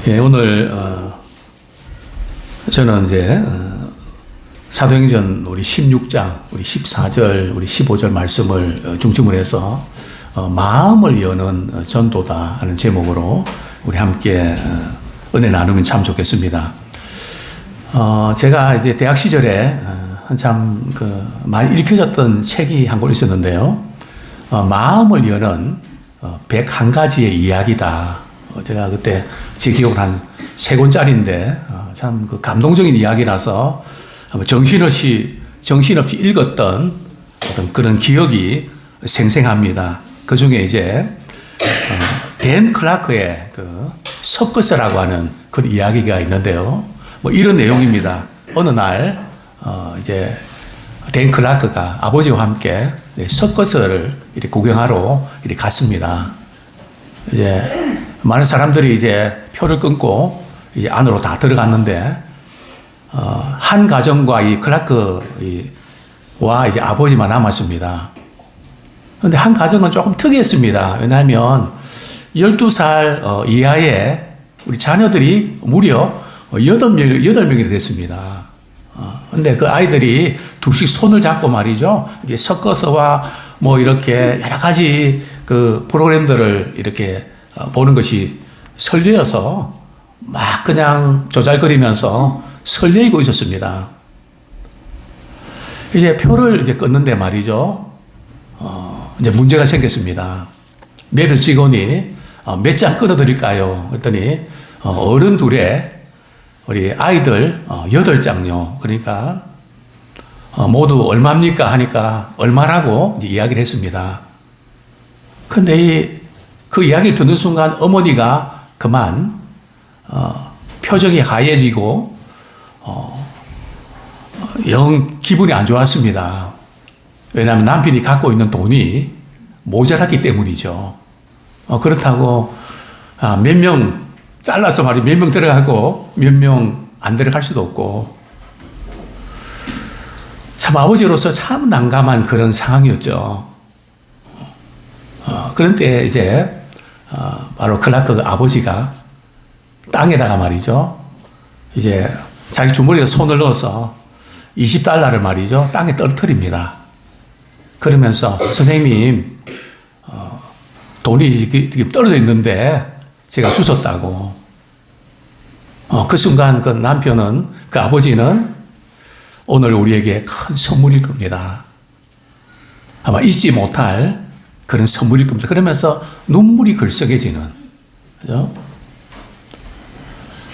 예, 오늘 저는 이제 사도행전 우리 16장, 우리 14절, 우리 15절 말씀을 중심으로 해서 마음을 여는 전도다 하는 제목으로 우리 함께 은혜 나누면 참 좋겠습니다. 제가 이제 대학 시절에 한참 많이 읽혀졌던 책이 한 권 있었는데요. 마음을 여는 101가지의 이야기다. 제가 그때 제 기억으로 한 3권짜리인데 참 감동적인 이야기라서 정신없이 읽었던 어떤 그런 기억이 생생합니다. 그 중에 이제 댄 클라크의 그 서커스라고 하는 그런 이야기가 있는데요. 뭐 이런 내용입니다. 어느 날 이제 댄 클라크가 아버지와 함께 서커스를 이렇게 구경하러 이렇게 갔습니다. 이제 많은 사람들이 이제 표를 끊고 이제 안으로 다 들어갔는데 한 가정과 이 클라크와 이제 아버지만 남았습니다. 그런데 한 가정은 조금 특이했습니다. 왜냐하면 12살 이하의 우리 자녀들이 무려 8명이 됐습니다. 근데 그 아이들이 둘씩 손을 잡고 말이죠. 이제 섞어서와 뭐 이렇게 여러 가지 그 프로그램들을 이렇게 보는 것이 설레어서 막 그냥 조잘거리면서 설레이고 있었습니다. 이제 표를 이제 끊는데 말이죠. 이제 문제가 생겼습니다. 매별 직원이 몇 장 끊어드릴까요? 그랬더니 어른 둘에 우리 아이들 8장요. 그러니까 모두 얼마입니까? 하니까 얼마라고 이제 이야기를 했습니다. 근데 그 이야기를 듣는 순간 어머니가 그만 표정이 하얘지고 영 기분이 안 좋았습니다. 왜냐하면 남편이 갖고 있는 돈이 모자랐기 때문이죠. 그렇다고 몇 명 잘라서 말이죠. 몇 명 들어가고 몇 명 안 들어갈 수도 없고 참 아버지로서 참 난감한 그런 상황이었죠. 그런 때 이제 바로 클라크 아버지가 땅에다가 말이죠. 이제 자기 주머니에 손을 넣어서 $20를 말이죠. 땅에 떨어뜨립니다. 그러면서 선생님 돈이 지금 떨어져 있는데 제가 주웠다고. 그 순간 그 남편은 그 아버지는 오늘 우리에게 큰 선물일 겁니다. 아마 잊지 못할 그런 선물일 겁니다. 그러면서 눈물이 글썽해지는. 그죠?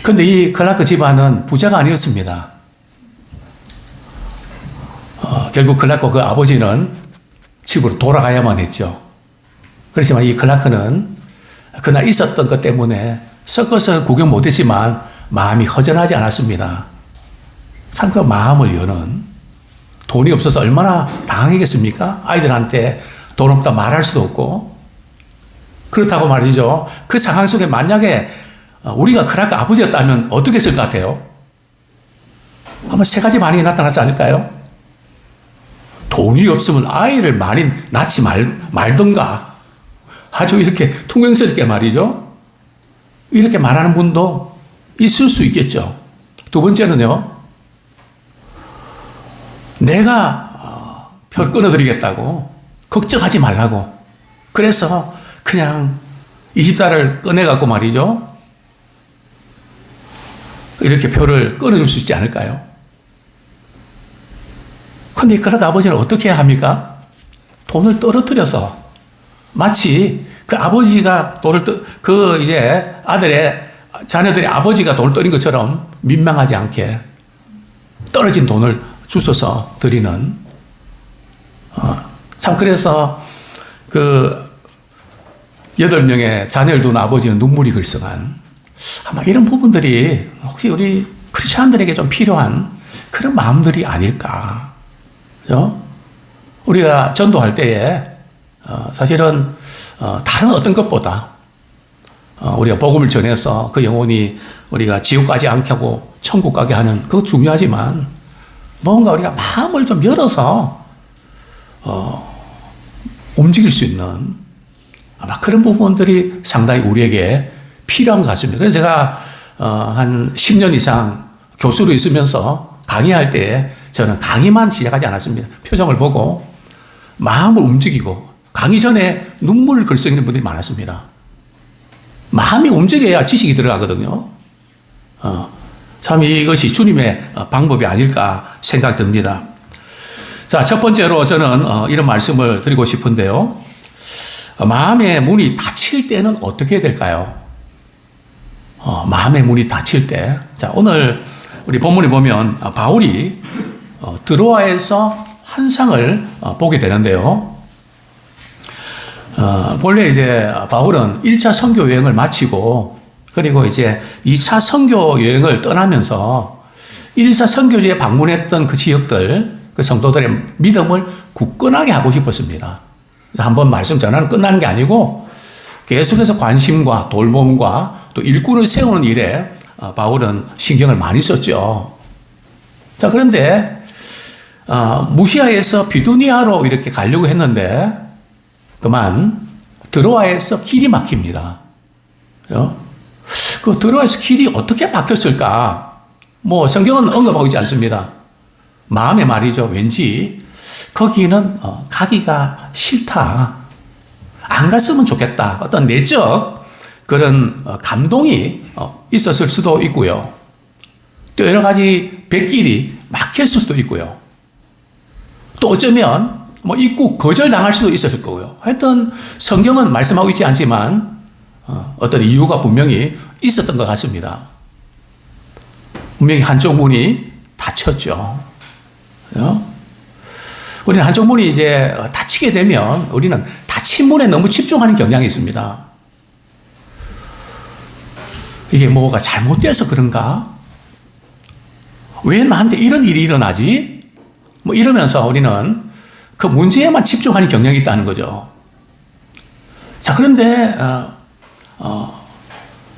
근데 이 클라크 집안은 부자가 아니었습니다. 결국 클라크 그 아버지는 집으로 돌아가야만 했죠. 그렇지만 이 클라크는 그날 있었던 것 때문에 서커스 구경 못했지만 마음이 허전하지 않았습니다. 참 그 마음을 여는 돈이 없어서 얼마나 당하겠습니까? 아이들한테 돈 없다 말할 수도 없고 그렇다고 말이죠. 그 상황 속에 만약에 우리가 클라크 아버지였다면 어떻게 했을 것 같아요? 아마 3가지 반응이 나타나지 않을까요? 돈이 없으면 아이를 많이 낳지 말던가 아주 이렇게 퉁명스럽게 말이죠. 이렇게 말하는 분도 있을 수 있겠죠. 두 번째는요. 내가 표를 끊어드리겠다고 걱정하지 말라고 그래서 그냥 $20을 꺼내갖고 말이죠. 이렇게 표를 끊어줄 수 있지 않을까요? 근데 그러다 아버지는 어떻게 해야 합니까? 돈을 떨어뜨려서 마치 그 아버지가 이제 자녀들의 아버지가 돈을 떨인 것처럼 민망하지 않게 떨어진 돈을 주워서 드리는, 참, 그래서 그 8명의 자녀를 둔 아버지는 눈물이 글썽한 아마 이런 부분들이 혹시 우리 크리스찬들에게 좀 필요한 그런 마음들이 아닐까. 그죠? 우리가 전도할 때에 사실은 다른 어떤 것보다 우리가 복음을 전해서 그 영혼이 우리가 지옥 가지 않게 하고 천국 가게 하는 그거 중요하지만 뭔가 우리가 마음을 좀 열어서 움직일 수 있는 아마 그런 부분들이 상당히 우리에게 필요한 것 같습니다. 그래서 제가 한 10년 이상 교수로 있으면서 강의할 때 저는 강의만 시작하지 않았습니다. 표정을 보고 마음을 움직이고 강의 전에 눈물 글썽이는 분들이 많았습니다. 마음이 움직여야 지식이 들어가거든요. 참 이것이 주님의 방법이 아닐까 생각됩니다. 자, 첫 번째로 저는 이런 말씀을 드리고 싶은데요. 마음의 문이 닫힐 때는 어떻게 해야 될까요? 마음의 문이 닫힐 때. 자, 오늘 우리 본문에 보면 바울이 드로아에서 환상을 보게 되는데요. 본래 이제 바울은 1차 선교 여행을 마치고 그리고 이제 2차 선교 여행을 떠나면서 1차 선교지에 방문했던 그 지역들, 그 성도들의 믿음을 굳건하게 하고 싶었습니다. 그래서 한번 말씀 전하는 끝나는 게 아니고 계속해서 관심과 돌봄과 또 일꾼을 세우는 일에 바울은 신경을 많이 썼죠. 자, 그런데 무시아에서 비두니아로 이렇게 가려고 했는데 그만 드로아에서 길이 막힙니다. 그 드로아에서 길이 어떻게 막혔을까? 뭐 성경은 언급하고 있지 않습니다. 마음의 말이죠. 왠지 거기는 가기가 싫다. 안 갔으면 좋겠다. 어떤 내적 그런 감동이 있었을 수도 있고요. 또 여러 가지 백길이 막혔을 수도 있고요. 또 어쩌면 뭐 입국 거절당할 수도 있었을 거고요. 하여튼 성경은 말씀하고 있지 않지만 어떤 이유가 분명히 있었던 것 같습니다. 분명히 한쪽 문이 닫혔죠. 우리는 한쪽 문이 이제 닫히게 되면 우리는 닫힌 문에 너무 집중하는 경향이 있습니다. 이게 뭐가 잘못돼서 그런가? 왜 나한테 이런 일이 일어나지? 뭐 이러면서 우리는 그 문제에만 집중하는 경향이 있다는 거죠. 자, 그런데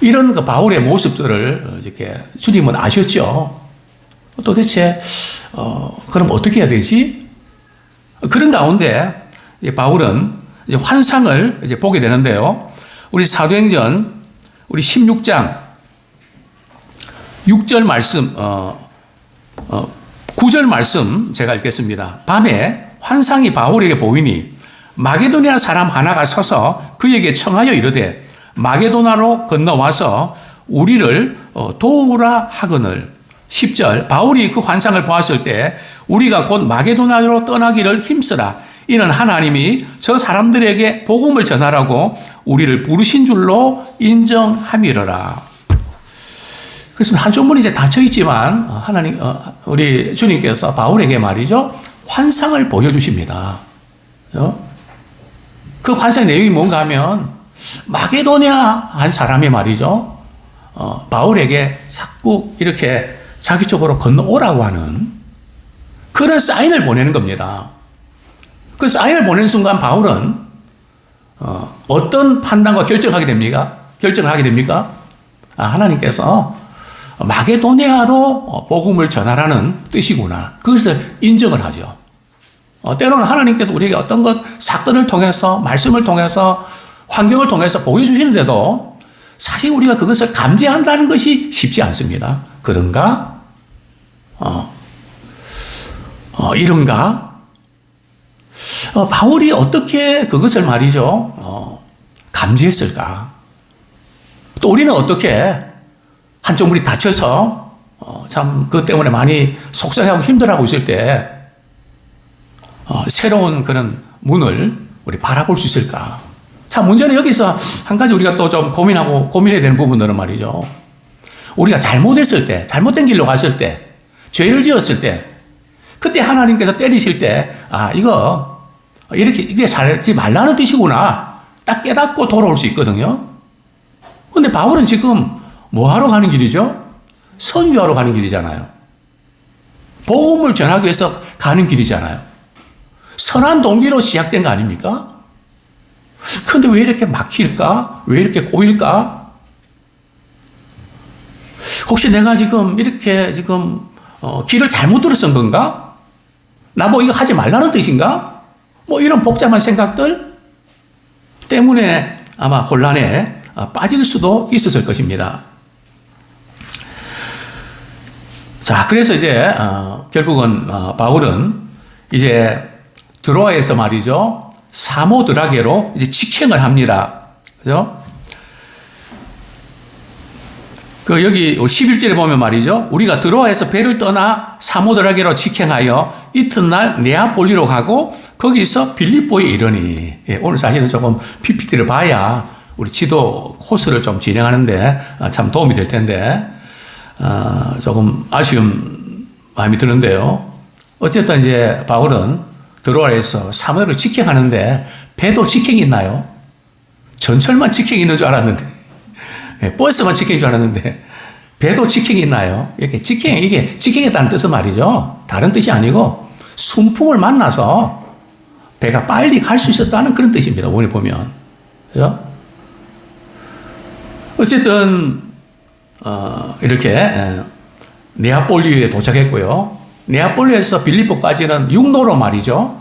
이런 그 바울의 모습들을 이렇게 주님은 아셨죠. 도대체 그럼 어떻게 해야 되지? 그런 가운데 바울은 이제 환상을 이제 보게 되는데요. 우리 사도행전 우리 16장 6절 말씀 9절 말씀 제가 읽겠습니다. 밤에 환상이 바울에게 보이니 마게도냐 사람 하나가 서서 그에게 청하여 이르되 마게도나로 건너와서 우리를 도우라 하거늘. 10절 바울이 그 환상을 보았을 때 우리가 곧 마게도나로 떠나기를 힘쓰라. 이는 하나님이 저 사람들에게 복음을 전하라고 우리를 부르신 줄로 인정함이러라. 그래서 한쪽 문이 이제 닫혀 있지만 하나님 우리 주님께서 바울에게 말이죠 환상을 보여주십니다. 그 환상 내용이 뭔가 하면 마게도냐 한 사람이 말이죠 바울에게 자꾸 이렇게 자기 쪽으로 건너오라고 하는 그런 사인을 보내는 겁니다. 그 사인을 보내는 순간 바울은 어떤 판단과 결정하게 됩니까? 하나님께서 마게도냐로 복음을 전하라는 뜻이구나. 그것을 인정을 하죠. 때로는 하나님께서 우리에게 어떤 것, 사건을 통해서, 말씀을 통해서, 환경을 통해서 보여주시는데도 사실 우리가 그것을 감지한다는 것이 쉽지 않습니다. 그런가? 이런가? 바울이 어떻게 그것을 말이죠, 감지했을까? 또 우리는 어떻게 한쪽 문이 닫혀서 참 그것 때문에 많이 속상하고 힘들어하고 있을 때 새로운 그런 문을 우리 바라볼 수 있을까? 참 문제는 여기서 한 가지 우리가 또 좀 고민해야 되는 부분들은 말이죠. 우리가 잘못했을 때, 잘못된 길로 갔을 때, 죄를 지었을 때, 그때 하나님께서 때리실 때, 이렇게 살지 말라는 뜻이구나. 딱 깨닫고 돌아올 수 있거든요. 근데 바울은 지금 뭐 하러 가는 길이죠? 선교하러 가는 길이잖아요. 복음을 전하기 위해서 가는 길이잖아요. 선한 동기로 시작된 거 아닙니까? 그런데 왜 이렇게 막힐까? 왜 이렇게 꼬일까? 혹시 내가 지금 이렇게 길을 잘못 들었던 건가? 나 뭐 이거 하지 말라는 뜻인가? 뭐 이런 복잡한 생각들 때문에 아마 혼란에 빠질 수도 있었을 것입니다. 자, 그래서 이제, 결국은, 바울은 이제 드로아에서 말이죠. 사모드라게로 이제 직행을 합니다. 그죠? 여기 11절에 보면 말이죠. 우리가 드로아에서 배를 떠나 사모드라게로 직행하여 이튿날 네아폴리로 가고 거기서 빌립보에 이르니. 예, 오늘 사실은 조금 PPT를 봐야 우리 지도 코스를 좀 진행하는데 참 도움이 될 텐데, 조금 아쉬운 마음이 드는데요. 어쨌든 이제 바울은 드로아에서 사모드라게로 직행하는데 배도 직행이 있나요? 전철만 직행이 있는 줄 알았는데. 버스만 직행인 줄 알았는데 배도 직행이 있나요? 이게 직행했다는 뜻은 말이죠. 다른 뜻이 아니고 순풍을 만나서 배가 빨리 갈 수 있었다는 그런 뜻입니다. 오늘 보면. 그죠? 어쨌든 이렇게 네아폴리에 도착했고요. 네아폴리에서 빌립보까지는 육로로 말이죠.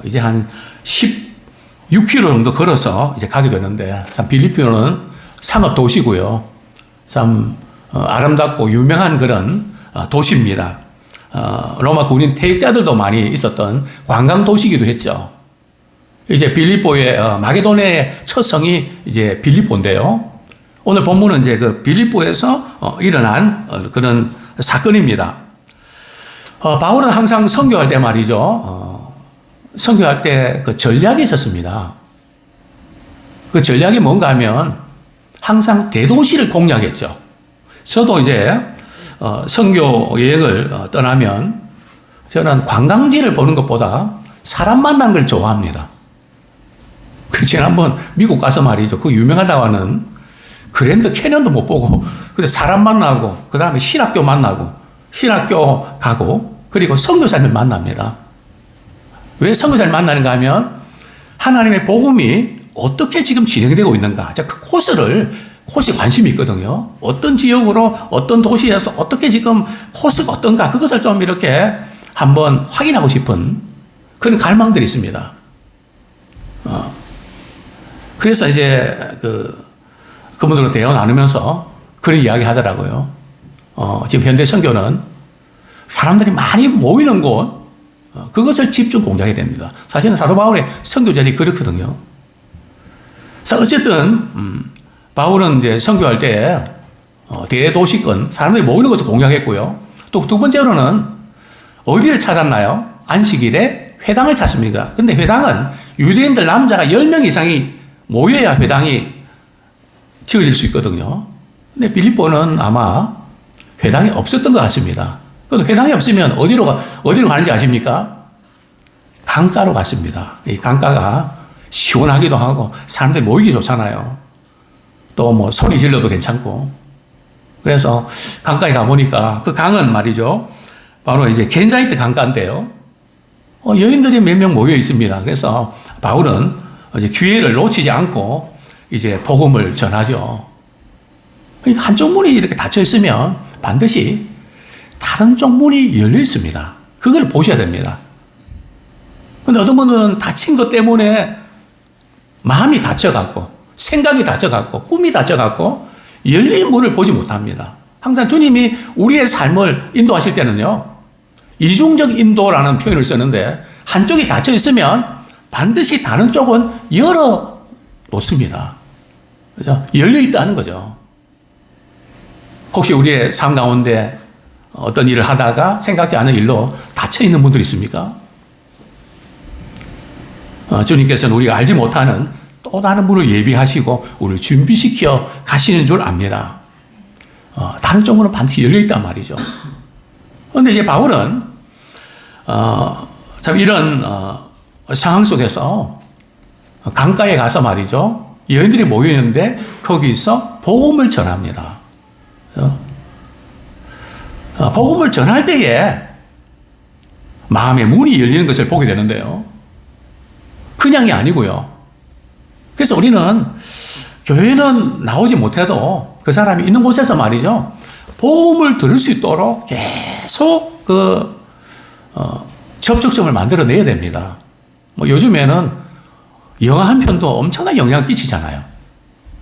이제 한 16km 정도 걸어서 이제 가게 되는데, 참 빌립보는 상업 도시고요. 참 아름답고 유명한 그런 도시입니다. 로마 군인 퇴役자들도 많이 있었던 관광 도시이기도 했죠. 이제 빌립보의 마게도네의 첫 성이 이제 빌립보인데요. 오늘 본문은 이제 그 빌립보에서 일어난 그런 사건입니다. 바울은 항상 선교할 때 말이죠. 선교할 때 그 전략이 있었습니다. 그 전략이 뭔가 하면 항상 대도시를 공략했죠. 저도 이제 선교 여행을 떠나면 저는 관광지를 보는 것보다 사람 만나는 걸 좋아합니다. 그래서 지난번 미국 가서 말이죠. 그 유명하다고 하는 그랜드 캐년도 못 보고 근데 사람 만나고 그 다음에 신학교 만나고 신학교 가고 그리고 선교사님 만납니다. 왜 선교사님 만나는가 하면 하나님의 복음이 어떻게 지금 진행되고 있는가. 그 코스에 관심이 있거든요. 어떤 지역으로, 어떤 도시에서 어떻게 지금 코스가 어떤가. 그것을 좀 이렇게 한번 확인하고 싶은 그런 갈망들이 있습니다. 그래서 이제 그분들과 대화 나누면서 그런 이야기 하더라고요. 지금 현대 선교는 사람들이 많이 모이는 곳, 그것을 집중 공략해야 됩니다. 사실은 사도 바울의 선교절이 그렇거든요. 자, 어쨌든, 바울은 이제 선교할 때, 대도시권, 사람들이 모이는 것을 공략했고요. 또 두 번째로는 어디를 찾았나요? 안식일에 회당을 찾습니다. 근데 회당은 유대인들 남자가 10명 이상이 모여야 회당이 지어질 수 있거든요. 근데 빌립보는 아마 회당이 없었던 것 같습니다. 그런데 회당이 없으면 어디로 가는지 아십니까? 강가로 갔습니다. 이 강가가 시원하기도 하고 사람들이 모이기 좋잖아요. 또 뭐 소리 질러도 괜찮고. 그래서 강가에 가보니까 그 강은 말이죠. 바로 이제 겐자이트 강가인데요. 여인들이 몇 명 모여 있습니다. 그래서 바울은 이제 기회를 놓치지 않고 이제 복음을 전하죠. 그러니까 한쪽 문이 이렇게 닫혀 있으면 반드시 다른 쪽 문이 열려 있습니다. 그걸 보셔야 됩니다. 근데 어떤 분들은 닫힌 것 때문에 마음이 닫혀갖고, 생각이 닫혀갖고, 꿈이 닫혀갖고, 열린 문을 보지 못합니다. 항상 주님이 우리의 삶을 인도하실 때는요, 이중적 인도라는 표현을 쓰는데, 한쪽이 닫혀 있으면 반드시 다른 쪽은 열어 놓습니다. 그죠? 열려 있다는 거죠. 혹시 우리의 삶 가운데 어떤 일을 하다가 생각지 않은 일로 닫혀 있는 분들이 있습니까? 주님께서는 우리가 알지 못하는 또 다른 분을 예비하시고 우리를 준비시켜 가시는 줄 압니다. 다른 쪽으로는 반드시 열려있단 말이죠. 그런데 이제 바울은 참 이런 상황 속에서 강가에 가서 말이죠. 여인들이 모여있는데 거기서 복음을 전합니다. 복음을 전할 때에 마음의 문이 열리는 것을 보게 되는데요. 그냥이 아니고요. 그래서 우리는 교회는 나오지 못해도 그 사람이 있는 곳에서 말이죠. 복음을 들을 수 있도록 계속 접촉점을 만들어내야 됩니다. 뭐 요즘에는 영화 한 편도 엄청난 영향을 끼치잖아요.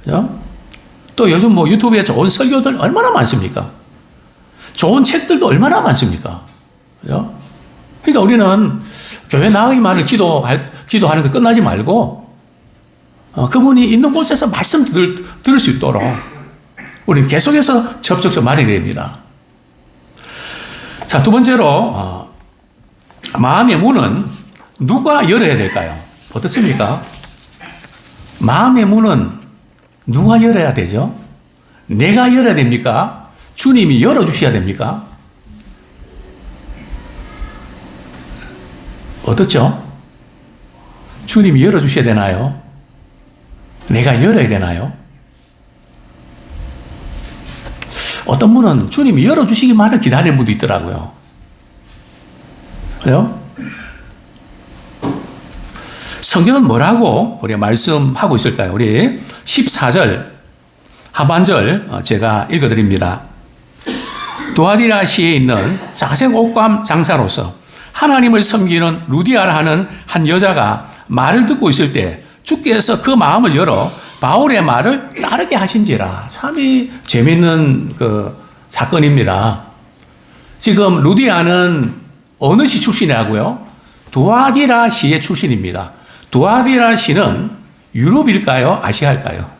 그죠? 또 요즘 뭐 유튜브에 좋은 설교들 얼마나 많습니까? 좋은 책들도 얼마나 많습니까? 그죠? 그러니까 우리는 교회 나가기만을 기도하는 거 끝나지 말고, 그분이 있는 곳에서 말씀 들을 수 있도록 우리는 계속해서 접촉점 마련해야 됩니다. 자, 두 번째로, 마음의 문은 누가 열어야 될까요? 어떻습니까? 마음의 문은 누가 열어야 되죠? 내가 열어야 됩니까? 주님이 열어주셔야 됩니까? 어떻죠? 주님이 열어주셔야 되나요? 내가 열어야 되나요? 어떤 분은 주님이 열어주시기만을 기다리는 분도 있더라고요. 그래요? 성경은 뭐라고 우리 말씀하고 있을까요? 우리 14절 하반절 제가 읽어드립니다. 두아디라 시에 있는 자색 옷감 장사로서 하나님을 섬기는 루디아라 하는 한 여자가 말을 듣고 있을 때 주께서 그 마음을 열어 바울의 말을 따르게 하신지라. 참이 재미있는 그 사건입니다. 지금 루디아는 어느 시 출신이라고요? 두아디라 시의 출신입니다. 두아디라 시는 유럽일까요? 아시아일까요?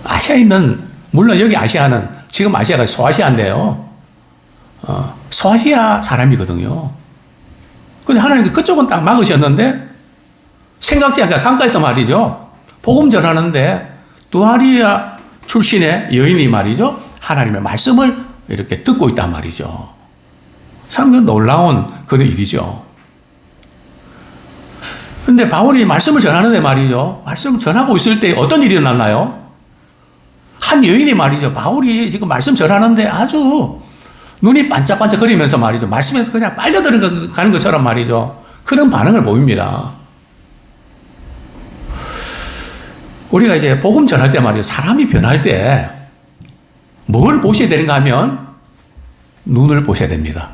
아시아에 있는, 물론 여기 아시아는 지금 아시아가 소아시아인데요. 소아시아 사람이거든요. 근데 하나님 그쪽은 딱 막으셨는데 생각지 않게 강가에서 말이죠. 복음 전하는데 두아리아 출신의 여인이 말이죠. 하나님의 말씀을 이렇게 듣고 있단 말이죠. 참 놀라운 그런 일이죠. 근데 바울이 말씀을 전하는데 말이죠. 말씀을 전하고 있을 때 어떤 일이 일어났나요? 한 여인이 말이죠. 바울이 지금 말씀 전하는데 아주 눈이 반짝반짝 거리면서 말이죠. 말씀에서 그냥 빨려 들어가는 것처럼 말이죠. 그런 반응을 보입니다. 우리가 이제 복음 전할 때 말이죠. 사람이 변할 때 뭘 보셔야 되는가 하면 눈을 보셔야 됩니다.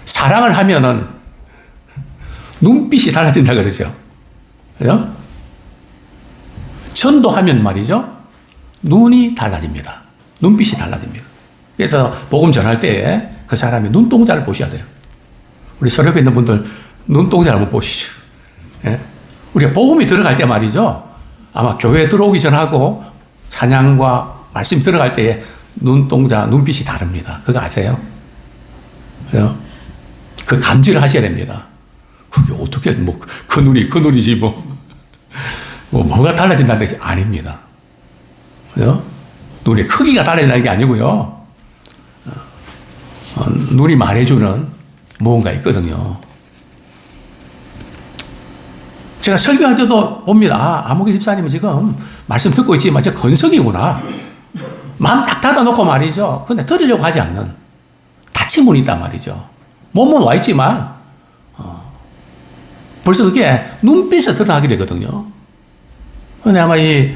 사랑을 하면은 눈빛이 달라진다 그러죠. 그죠? 전도하면 말이죠. 눈이 달라집니다. 눈빛이 달라집니다. 그래서 복음 전할 때 그 사람의 눈동자를 보셔야 돼요. 우리 서랍에 있는 분들 눈동자를 한번 보시죠. 예? 우리가 복음이 들어갈 때 말이죠. 아마 교회에 들어오기 전하고 찬양과 말씀이 들어갈 때에 눈동자, 눈빛이 다릅니다. 그거 아세요? 그죠? 그 감지를 하셔야 됩니다. 그게 어떻게, 그 눈이지, 뭐가 달라진다는 것이 아닙니다. 그죠? 눈의 크기가 달라진다는 게 아니고요. 눈이 말해주는 무언가 있거든요. 제가 설교할 때도 봅니다. 아무개 집사님은 지금 말씀 듣고 있지만 저 건성이구나. 마음 딱 닫아놓고 말이죠. 근데 들으려고 하지 않는 닫힌 문이 있단 말이죠. 몸은 와 있지만 벌써 그게 눈빛에 드러나게 되거든요. 근데 아마 이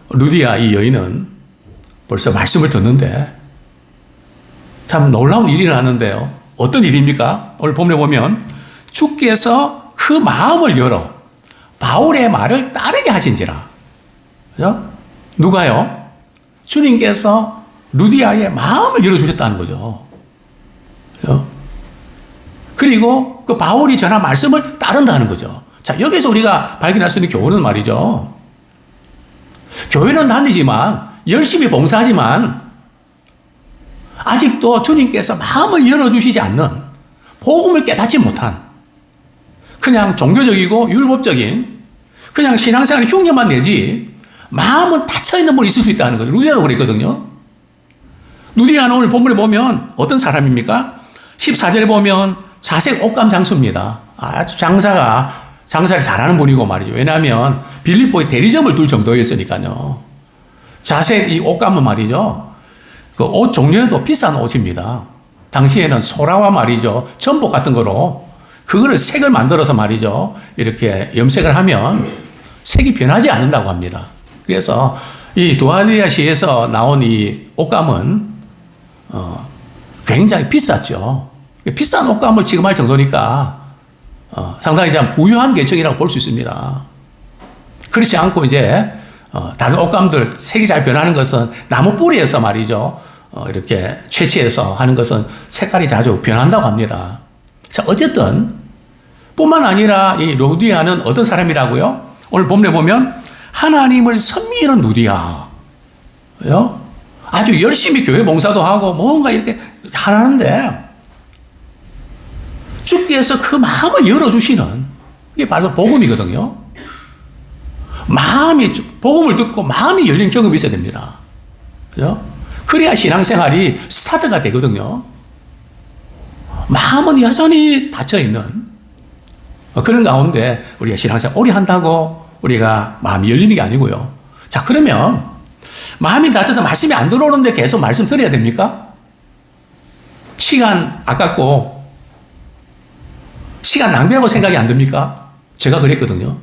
루디아 이 여인은 벌써 말씀을 듣는데 참 놀라운 일이 일어났는데요. 어떤 일입니까? 오늘 본문에 보면 주께서 그 마음을 열어 바울의 말을 따르게 하신지라. 그죠? 누가요? 주님께서 루디아의 마음을 열어주셨다는 거죠. 그죠? 그리고 그 바울이 전한 말씀을 따른다는 거죠. 자, 여기서 우리가 발견할 수 있는 교훈은 말이죠. 교회는 다니지만, 열심히 봉사하지만, 아직도 주님께서 마음을 열어주시지 않는, 복음을 깨닫지 못한, 그냥 종교적이고 율법적인, 그냥 신앙생활 흉내만 내지, 마음은 닫혀있는 분이 있을 수 있다는 거죠. 루디아도 그랬거든요. 루디아는 오늘 본문에 보면 어떤 사람입니까? 14절에 보면 자색 옷감 장수입니다. 아주 장사를 잘하는 분이고 말이죠. 왜냐하면 빌립보에 대리점을 둘 정도였으니까요. 자색 이 옷감은 말이죠. 그 옷 종류에도 비싼 옷입니다. 당시에는 소라와 말이죠. 전복 같은 거로 그거를 색을 만들어서 말이죠. 이렇게 염색을 하면 색이 변하지 않는다고 합니다. 그래서 이 두아디아시에서 나온 이 옷감은 굉장히 비쌌죠. 비싼 옷감을 지금 할 정도니까 상당히 참 부유한 계층이라고 볼 수 있습니다. 그렇지 않고 이제 다른 옷감들 색이 잘 변하는 것은 나무 뿌리에서 말이죠. 이렇게 채취해서 하는 것은 색깔이 자주 변한다고 합니다. 자, 어쨌든 뿐만 아니라 이 루디아는 어떤 사람이라고요? 오늘 본문에 보면 하나님을 섬기는 루디아. 아주 열심히 교회 봉사도 하고 뭔가 이렇게 잘하는데 주께서 그 마음을 열어주시는 이게 바로 복음이거든요. 복음을 듣고 마음이 열린 경험이 있어야 됩니다. 그죠? 그래야 신앙생활이 스타트가 되거든요. 마음은 여전히 닫혀있는 그런 가운데 우리가 신앙생활 오래 한다고 우리가 마음이 열리는 게 아니고요. 자, 그러면 마음이 닫혀서 말씀이 안 들어오는데 계속 말씀 드려야 됩니까? 시간 아깝고 시간 낭비라고 생각이 안 듭니까? 제가 그랬거든요.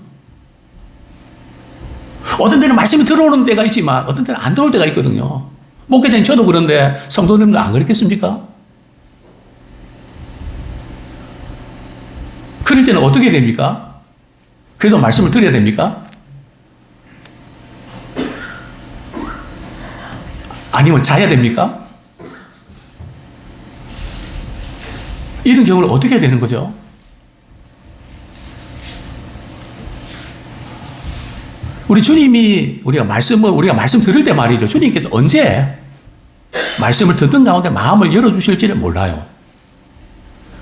어떤 때는 말씀이 들어오는 때가 있지만 어떤 때는 안 들어올 때가 있거든요. 목회자님 저도 그런데 성도님도 안 그랬겠습니까? 그럴 때는 어떻게 됩니까? 그래도 말씀을 드려야 됩니까? 아니면 자야 됩니까? 이런 경우는 어떻게 해야 되는 거죠? 우리가 말씀 들을 때 말이죠. 주님께서 언제 말씀을 듣는 가운데 마음을 열어주실지를 몰라요.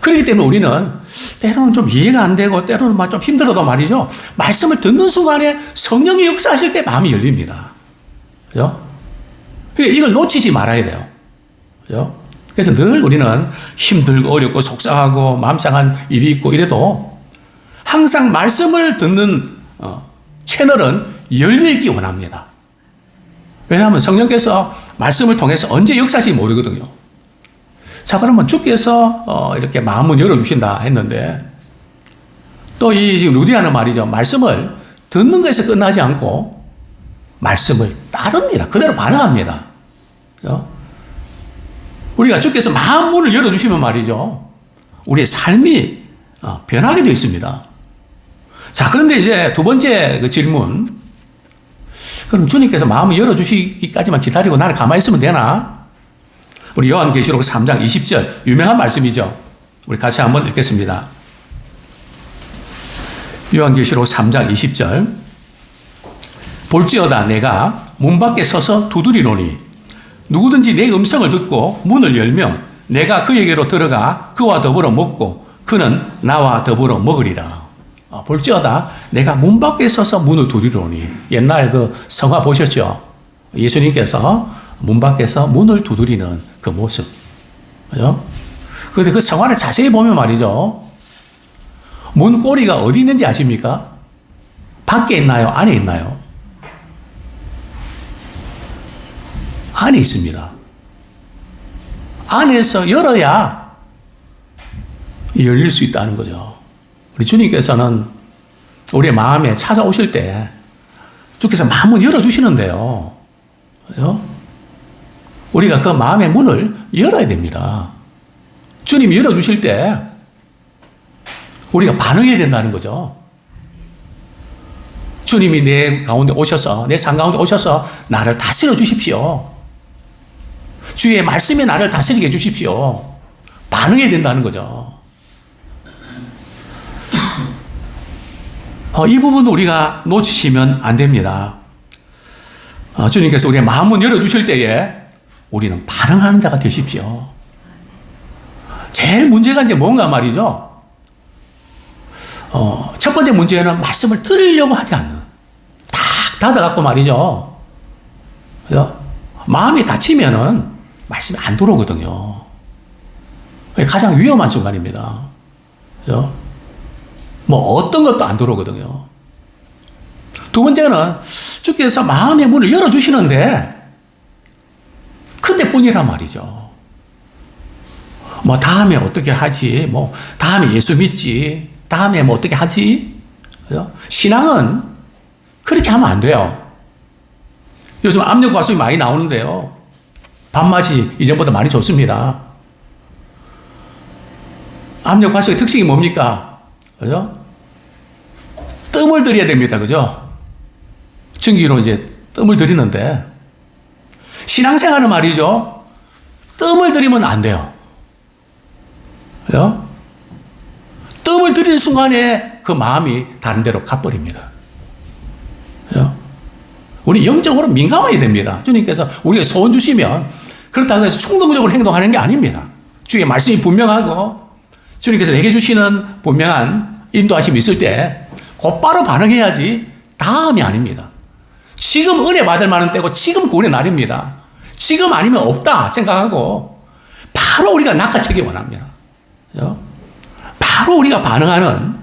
그렇기 때문에 우리는 때로는 좀 이해가 안 되고 때로는 좀 힘들어도 말이죠. 말씀을 듣는 순간에 성령이 역사하실 때 마음이 열립니다. 그죠? 이걸 놓치지 말아야 돼요. 그죠? 그래서 늘 우리는 힘들고 어렵고 속상하고 마음 상한 일이 있고 이래도 항상 말씀을 듣는 채널은 열려있기 원합니다. 왜냐하면 성령께서 말씀을 통해서 언제 역사하실지 모르거든요. 자, 그러면 주께서 이렇게 마음을 열어주신다 했는데 또 이 지금 루디아는 말이죠. 말씀을 듣는 것에서 끝나지 않고 말씀을 따릅니다. 그대로 반응합니다. 그죠? 우리가 주께서 마음 문을 열어주시면 말이죠. 우리의 삶이 변하게 되어 있습니다. 자, 그런데 이제 두 번째 그 질문. 그럼 주님께서 마음을 열어주시기까지만 기다리고 나는 가만히 있으면 되나? 우리 요한계시록 3장 20절 유명한 말씀이죠. 우리 같이 한번 읽겠습니다. 요한계시록 3장 20절 볼지어다 내가 문 밖에 서서 두드리노니 누구든지 내 음성을 듣고 문을 열면 내가 그에게로 들어가 그와 더불어 먹고 그는 나와 더불어 먹으리라. 볼지어다 내가 문 밖에 서서 문을 두드리노니 옛날 그 성화 보셨죠? 예수님께서 문 밖에서 문을 두드리는 그 모습. 그죠? 그런데 그 성화를 자세히 보면 말이죠. 문고리가 어디 있는지 아십니까? 밖에 있나요? 안에 있나요? 안에 있습니다. 안에서 열어야 열릴 수 있다는 거죠. 우리 주님께서는 우리의 마음에 찾아오실 때 주께서 마음을 열어주시는데요. 그죠? 우리가 그 마음의 문을 열어야 됩니다. 주님이 열어주실 때 우리가 반응해야 된다는 거죠. 주님이 내 가운데 오셔서, 내 삶 가운데 오셔서 나를 다스려 주십시오. 주의 말씀에 나를 다스리게 해주십시오. 반응해야 된다는 거죠. 이 부분 우리가 놓치시면 안 됩니다. 주님께서 우리의 마음을 열어주실 때에 우리는 반응하는 자가 되십시오. 제일 문제가 이제 뭔가 말이죠. 첫 번째 문제는 말씀을 들으려고 하지 않는. 탁 닫아갖고 말이죠. 그죠? 마음이 닫히면은 말씀이 안 들어오거든요. 가장 위험한 순간입니다. 그죠? 뭐 어떤 것도 안 들어오거든요. 두 번째는 주께서 마음의 문을 열어주시는데 그때뿐이란 말이죠. 뭐 다음에 어떻게 하지? 뭐 다음에 예수 믿지? 다음에 뭐 어떻게 하지? 그죠? 신앙은 그렇게 하면 안 돼요. 요즘 압력 과속이 많이 나오는데요. 밥맛이 이전보다 많이 좋습니다. 압력 과속의 특징이 뭡니까? 그죠? 뜸을 들여야 됩니다. 그죠? 증기로 이제 뜸을 들이는데, 신앙생활은 말이죠. 뜸을 들이면 안 돼요. 그죠? 뜸을 들이는 순간에 그 마음이 다른 데로 가버립니다. 그죠? 우리 영적으로 민감해야 됩니다. 주님께서 우리가 소원 주시면 그렇다고 해서 충동적으로 행동하는 게 아닙니다. 주의 말씀이 분명하고 주님께서 내게 주시는 분명한 인도하심이 있을 때 곧바로 반응해야지 다음이 아닙니다. 지금 은혜 받을 만한 때고 지금 구원의 날입니다. 지금 아니면 없다 생각하고 바로 우리가 낚아채기 원합니다. 그죠? 바로 우리가 반응하는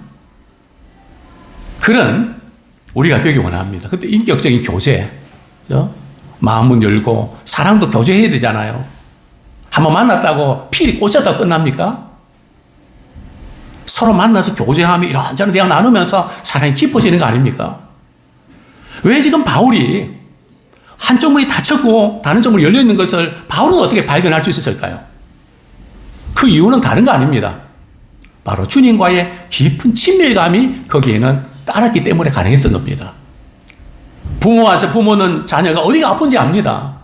그런 우리가 되기 원합니다. 그때 인격적인 교제, 그죠? 마음문 열고 사랑도 교제해야 되잖아요. 한번 만났다고 필이 꽂혔다고 끝납니까? 서로 만나서 교제하며 이런저런 대화 나누면서 사랑이 깊어지는 거 아닙니까? 왜 지금 바울이 한쪽 문이 닫혔고 다른 쪽 문이 열려있는 것을 바울은 어떻게 발견할 수 있었을까요? 그 이유는 다른 거 아닙니다. 바로 주님과의 깊은 친밀감이 거기에는 따랐기 때문에 가능했던 겁니다. 부모는 자녀가 어디가 아픈지 압니다.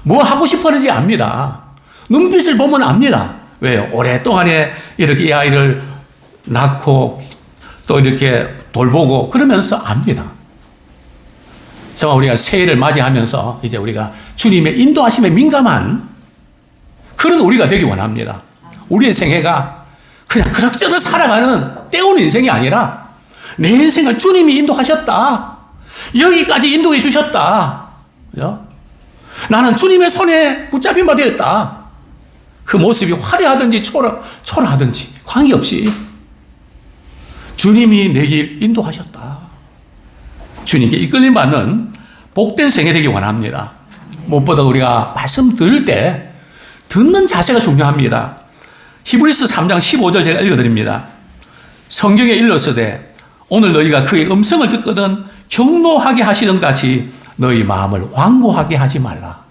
뭐 하고 싶어하는지 압니다. 눈빛을 보면 압니다. 왜요? 오랫동안에 이렇게 이 아이를 낳고 또 이렇게 돌보고 그러면서 압니다. 정말 우리가 새해를 맞이하면서 이제 우리가 주님의 인도하심에 민감한 그런 우리가 되기 원합니다. 우리의 생애가 그냥 그럭저럭 살아가는 때우는 인생이 아니라 내 인생을 주님이 인도하셨다. 여기까지 인도해 주셨다. 그죠? 나는 주님의 손에 붙잡힌 바 되었다. 그 모습이 화려하든지 초라하든지 관계없이 주님이 내 길 인도하셨다. 주님께 이끌림 받는 복된 생애 되기 원합니다. 무엇보다 우리가 말씀 들을 때 듣는 자세가 중요합니다. 히브리서 3장 15절 제가 읽어드립니다. 성경에 일렀으되 오늘 너희가 그의 음성을 듣거든 경노하게 하시던 같이 너희 마음을 완고하게 하지 말라.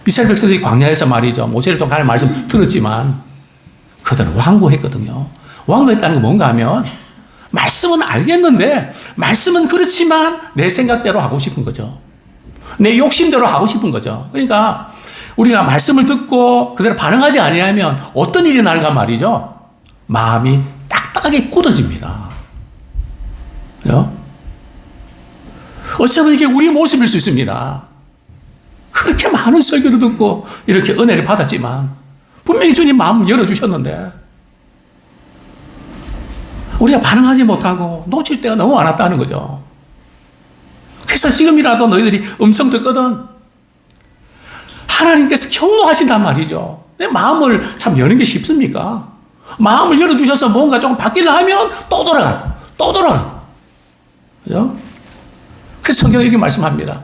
이스라엘 백성들이 광야에서 말이죠. 모세를 통해 하나님의 말씀 들었지만 그들은 완고했거든요. 완고했다는 건 뭔가 하면 말씀은 알겠는데 말씀은 그렇지만 내 생각대로 하고 싶은 거죠. 내 욕심대로 하고 싶은 거죠. 그러니까 우리가 말씀을 듣고 그대로 반응하지 아니하면 어떤 일이 나는가 말이죠. 마음이 딱딱하게 굳어집니다. 그죠? 어쩌면 이게 우리 모습일 수 있습니다. 그렇게 많은 설교를 듣고 이렇게 은혜를 받았지만 분명히 주님 마음 열어주셨는데 우리가 반응하지 못하고 놓칠 때가 너무 많았다는 거죠. 그래서 지금이라도 너희들이 음성 듣거든 하나님께서 경노하신단 말이죠. 내 마음을 참 여는 게 쉽습니까? 마음을 열어주셔서 뭔가 조금 바뀌려 하면 또 돌아가고 또 돌아가고 그죠? 그래서 성경이 이렇게 말씀합니다.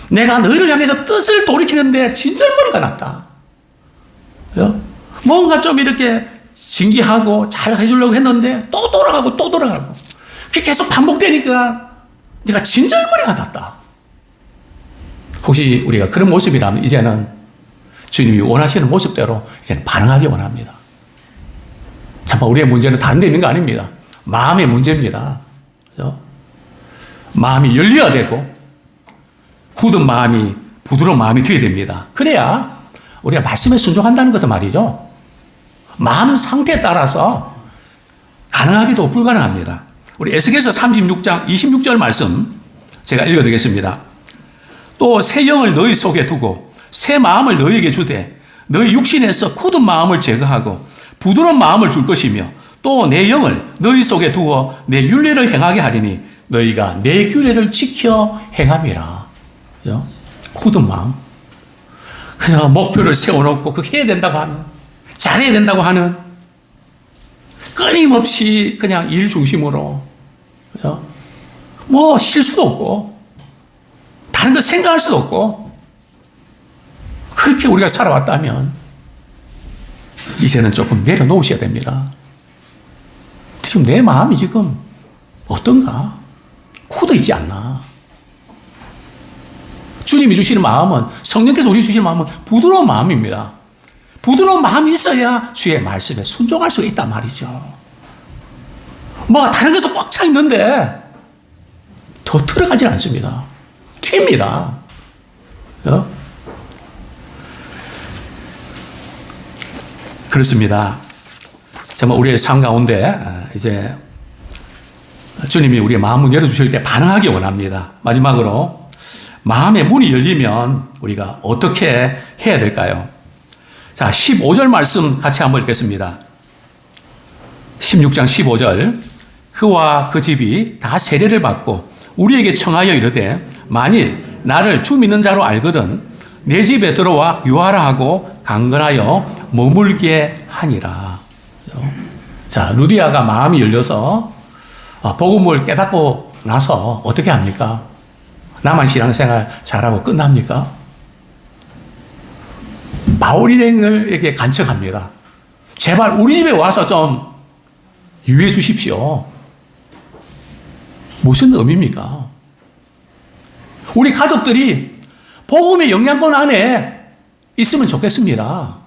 내가 너희를 향해서 뜻을 돌이키는데 진절머리가 났다. 그죠? 뭔가 좀 이렇게 징계하고 잘 해주려고 했는데 또 돌아가고 또 돌아가고 그게 계속 반복되니까 내가 진절머리가 났다. 혹시 우리가 그런 모습이라면 이제는 주님이 원하시는 모습대로 이제는 반응하기 원합니다. 참아 우리의 문제는 다른 데 있는 거 아닙니다. 마음의 문제입니다. 그죠? 마음이 열려야 되고 굳은 마음이 부드러운 마음이 되어야 됩니다. 그래야 우리가 말씀에 순종한다는 것은 말이죠. 마음 상태에 따라서 가능하기도 불가능합니다. 우리 에스겔서 36장 26절 말씀 제가 읽어드리겠습니다. 또 새 영을 너희 속에 두고 새 마음을 너희에게 주되 너희 육신에서 굳은 마음을 제거하고 부드러운 마음을 줄 것이며 또 내 영을 너희 속에 두어 내 율례를 행하게 하리니 너희가 내 규례를 지켜 행함이라. 굳은 마음. 그냥 목표를 세워놓고 그렇게 해야 된다고 하는, 잘해야 된다고 하는, 끊임없이 그냥 일 중심으로, 뭐 실수도 없고, 다른 거 생각할 수도 없고, 그렇게 우리가 살아왔다면, 이제는 조금 내려놓으셔야 됩니다. 지금 내 마음이 지금 어떤가? 굳어 있지 않나? 주님이 주시는 마음은, 성령께서 우리 주시는 마음은 부드러운 마음입니다. 부드러운 마음이 있어야 주의 말씀에 순종할 수 있단 말이죠. 뭐 다른 것은 꽉 차 있는데 더 들어가지 않습니다. 튑니다. 그렇습니다. 정말 우리의 삶 가운데 이제 주님이 우리의 마음을 열어주실 때 반응하기 원합니다. 마지막으로 마음의 문이 열리면 우리가 어떻게 해야 될까요? 자, 15절 말씀 같이 한번 읽겠습니다. 16장 15절. 그와 그 집이 다 세례를 받고 우리에게 청하여 이르되 만일 나를 주 믿는 자로 알거든 내 집에 들어와 유하라 하고 강건하여 머물게 하니라. 자, 루디아가 마음이 열려서 복음을 깨닫고 나서 어떻게 합니까? 나만 신앙생활 잘하고 끝납니까? 바울 일행에게 간청합니다. 제발 우리 집에 와서 좀 유해 주십시오. 무슨 의미입니까? 우리 가족들이 복음의 영향권 안에 있으면 좋겠습니다.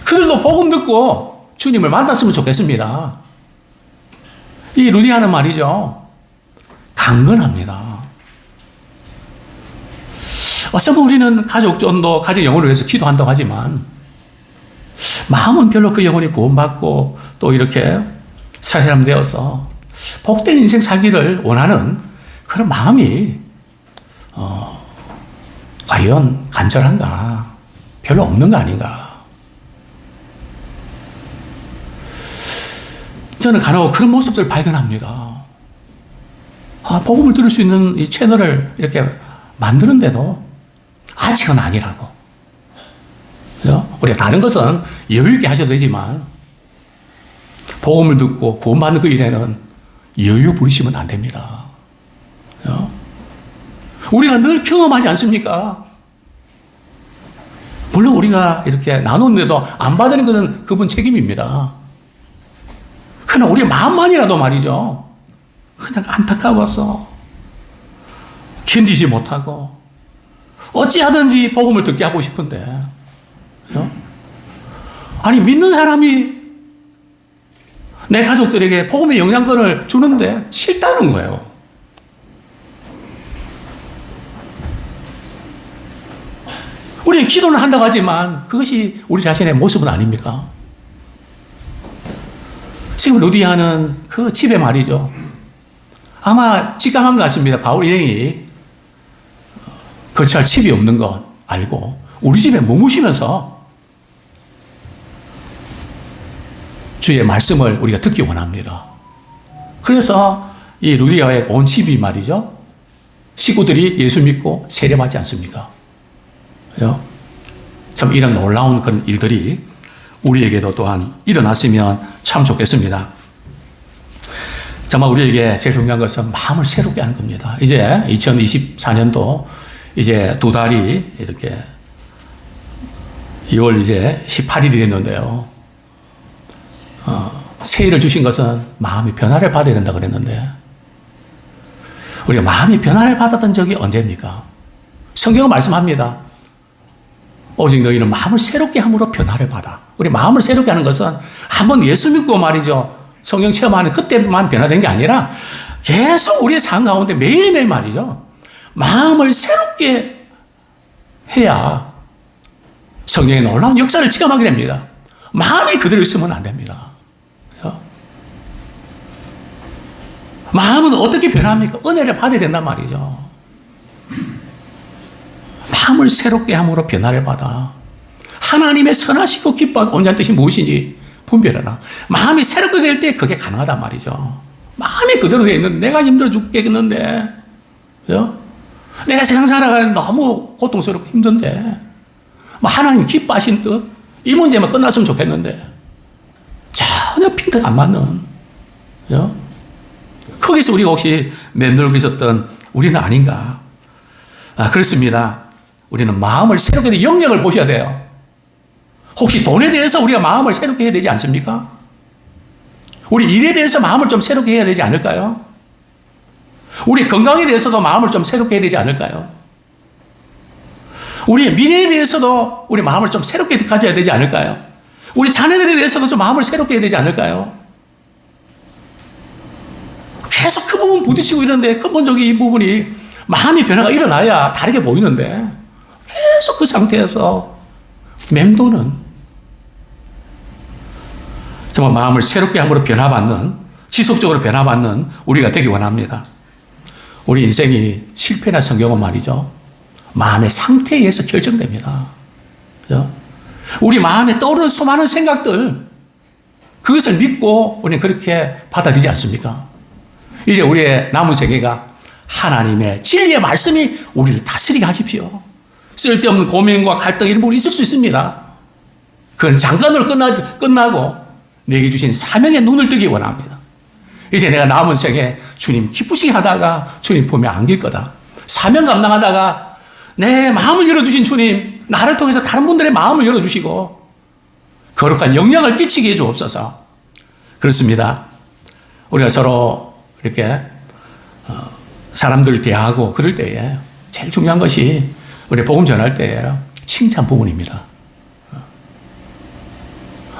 그들도 복음 듣고 주님을 만났으면 좋겠습니다. 이 루디아는 말이죠. 강건합니다. 어쩌면 우리는 가족 전도, 가족 영혼을 위해서 기도한다고 하지만 마음은 별로 그 영혼이 구원받고 또 이렇게 새 사람 되어서 복된 인생 살기를 원하는 그런 마음이 과연 간절한가? 별로 없는 거 아닌가? 저는 간혹 그런 모습들을 발견합니다. 복음을 들을 수 있는 이 채널을 이렇게 만드는데도 아직은 아니라고. 그죠? 우리가 다른 것은 여유 있게 하셔도 되지만 복음을 듣고 구원받는 그 일에는 여유 부리시면 안 됩니다. 그죠? 우리가 늘 경험하지 않습니까? 물론 우리가 이렇게 나누는데도 안 받는 것은 그분 책임입니다. 그러나 우리 마음만이라도 말이죠. 그냥 안타까워서 견디지 못하고 어찌하든지 복음을 듣게 하고 싶은데, 그죠? 아니 믿는 사람이 내 가족들에게 복음의 영향권을 주는데 싫다는 거예요. 우리는 기도는 한다고 하지만 그것이 우리 자신의 모습은 아닙니까? 지금 루디아는 그 집에 말이죠. 아마 직감한 것 같습니다. 바울 일행이 거처할 집이 없는 것 알고 우리 집에 머무시면서 주의 말씀을 우리가 듣기 원합니다. 그래서 이 루디아의 온 집이 말이죠. 식구들이 예수 믿고 세례받지 않습니까? 그죠? 참 이런 놀라운 그런 일들이 우리에게도 또한 일어났으면 참 좋겠습니다. 정말 우리에게 제일 중요한 것은 마음을 새롭게 하는 겁니다. 이제 2024년도 이제 두 달이 이렇게 2월 이제 18일이 됐는데요. 새해를 주신 것은 마음의 변화를 받아야 된다 그랬는데 우리가 마음이 변화를 받았던 적이 언제입니까? 성경은 말씀합니다. 오직 너희는 마음을 새롭게 함으로 변화를 받아. 우리 마음을 새롭게 하는 것은 한번 예수 믿고 말이죠. 성령 체험하는 그때만 변화된 게 아니라 계속 우리의 삶 가운데 매일매일 말이죠. 마음을 새롭게 해야 성령의 놀라운 역사를 체험하게 됩니다. 마음이 그대로 있으면 안 됩니다. 그렇죠? 마음은 어떻게 변합니까? 은혜를 받아야 된단 말이죠. 마음을 새롭게 함으로 변화를 받아. 하나님의 선하시고 기뻐하고 온전한 뜻이 무엇인지 분별하라. 마음이 새롭게 될 때 그게 가능하단 말이죠. 마음이 그대로 되어 있는데 내가 힘들어 죽겠는데, 그죠? 내가 세상 살아가는 너무 고통스럽고 힘든데 하나님 기뻐하신 뜻, 이 문제만 끝났으면 좋겠는데 전혀 핀트가 안 맞는, 그죠? 거기서 우리가 혹시 맴돌고 있었던 우리는 아닌가? 그렇습니다. 우리는 마음을 새롭게 된 영역을 보셔야 돼요. 혹시 돈에 대해서 우리가 마음을 새롭게 해야 되지 않습니까? 우리 일에 대해서 마음을 좀 새롭게 해야 되지 않을까요? 우리 건강에 대해서도 마음을 좀 새롭게 해야 되지 않을까요? 우리의 미래에 대해서도 우리 마음을 좀 새롭게 가져야 되지 않을까요? 우리 자녀들에 대해서도 좀 마음을 새롭게 해야 되지 않을까요? 계속 그 부분 부딪히고 있는데 근본적인 이 부분이 마음의 변화가 일어나야 다르게 보이는데 계속 그 상태에서 맴도는, 정말 마음을 새롭게 함으로 변화받는, 지속적으로 변화받는 우리가 되기 원합니다. 우리 인생이 실패나 성공은 말이죠, 마음의 상태에 의해서 결정됩니다. 그죠? 우리 마음에 떠오르는 수많은 생각들, 그것을 믿고 우리는 그렇게 받아들이지 않습니까? 이제 우리의 남은 세계가 하나님의 진리의 말씀이 우리를 다스리게 하십시오. 쓸데없는 고민과 갈등 이런 부분이 있을 수 있습니다. 그건 잠깐으로 끝나고 내게 주신 사명의 눈을 뜨기 원합니다. 이제 내가 남은 세계 주님 기쁘시게 하다가 주님 품에 안길 거다. 사명 감당하다가 내 마음을 열어주신 주님, 나를 통해서 다른 분들의 마음을 열어주시고 거룩한 영향을 끼치게 해주옵소서. 그렇습니다. 우리가 서로 이렇게 사람들을 대하고 그럴 때에 제일 중요한 것이 우리 복음 전할 때에 칭찬 부분입니다.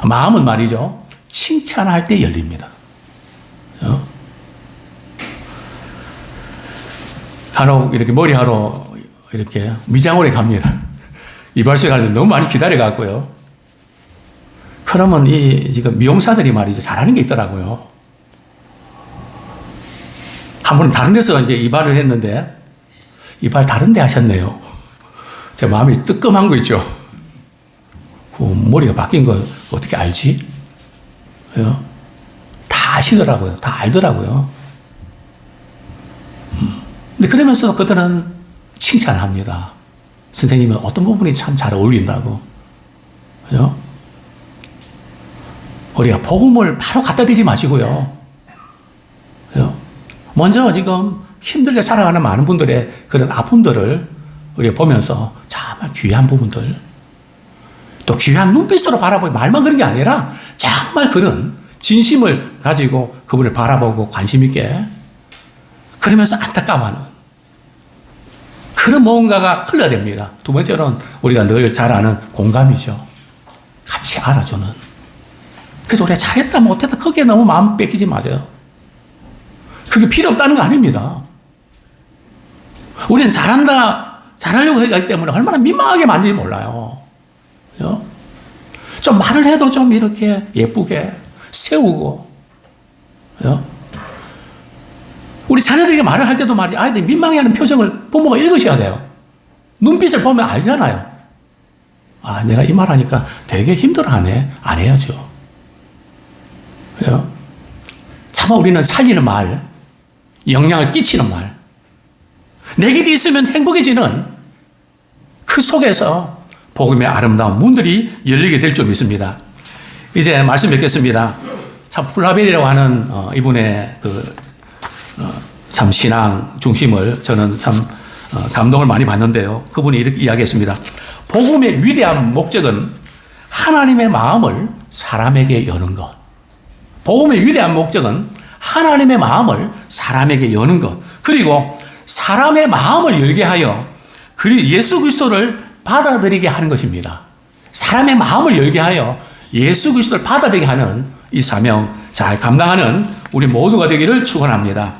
마음은 말이죠, 칭찬할 때 열립니다. 간혹 이렇게 머리하러 이렇게 미장원에 갑니다. 이발소에 가는데 너무 많이 기다려갖고요. 그러면 지금 미용사들이 말이죠, 잘하는 게 있더라고요. 한 번은 다른 데서 이제 이발을 했는데, 이발 다른 데 하셨네요. 제 마음이 뜨끔한 거 있죠. 그 머리가 바뀐 거 어떻게 알지? 다 아시더라고요. 다 알더라고요. 근데 그러면서도 그들은 칭찬합니다. 선생님은 어떤 부분이 참 잘 어울린다고. 그죠? 우리가 복음을 바로 갖다 대지 마시고요. 그죠? 먼저 지금 힘들게 살아가는 많은 분들의 그런 아픔들을 우리가 보면서 정말 귀한 부분들, 또 귀한 눈빛으로 바라보고, 말만 그런 게 아니라 정말 그런 진심을 가지고 그분을 바라보고 관심 있게, 그러면서 안타까워하는 그런 무언가가 흘러야 됩니다. 두 번째로는 우리가 늘 잘 아는 공감이죠. 같이 알아주는. 그래서 우리가 잘했다 못했다 거기에 너무 마음 뺏기지 마세요. 그게 필요 없다는 거 아닙니다. 우리는 잘한다, 잘하려고 하기 때문에 얼마나 민망하게 만들지 몰라요. 그죠? 좀 말을 해도 좀 이렇게 예쁘게 세우고, 그죠? 우리 자녀들에게 말을 할 때도 말이죠, 아이들이 민망해하는 표정을 부모가 읽으셔야 돼요. 눈빛을 보면 알잖아요. 아, 내가 이 말 하니까 되게 힘들어하네. 안 해야죠. 그죠? 차마 우리는 살리는 말, 영향을 끼치는 말, 내게 있으면 행복해지는 그 속에서 복음의 아름다운 문들이 열리게 될 줄 믿습니다. 이제 말씀 뵙겠습니다. 참 플라벨이라고 하는 이분의 참 신앙 중심을 저는 참 감동을 많이 받는데요. 그분이 이렇게 이야기했습니다. 복음의 위대한 목적은 하나님의 마음을 사람에게 여는 것. 복음의 위대한 목적은 하나님의 마음을 사람에게 여는 것, 그리고 사람의 마음을 열게 하여 그리고 예수 그리스도를 받아들이게 하는 것입니다. 사람의 마음을 열게 하여 예수 그리스도를 받아들이게 하는 이 사명 잘 감당하는 우리 모두가 되기를 축원합니다.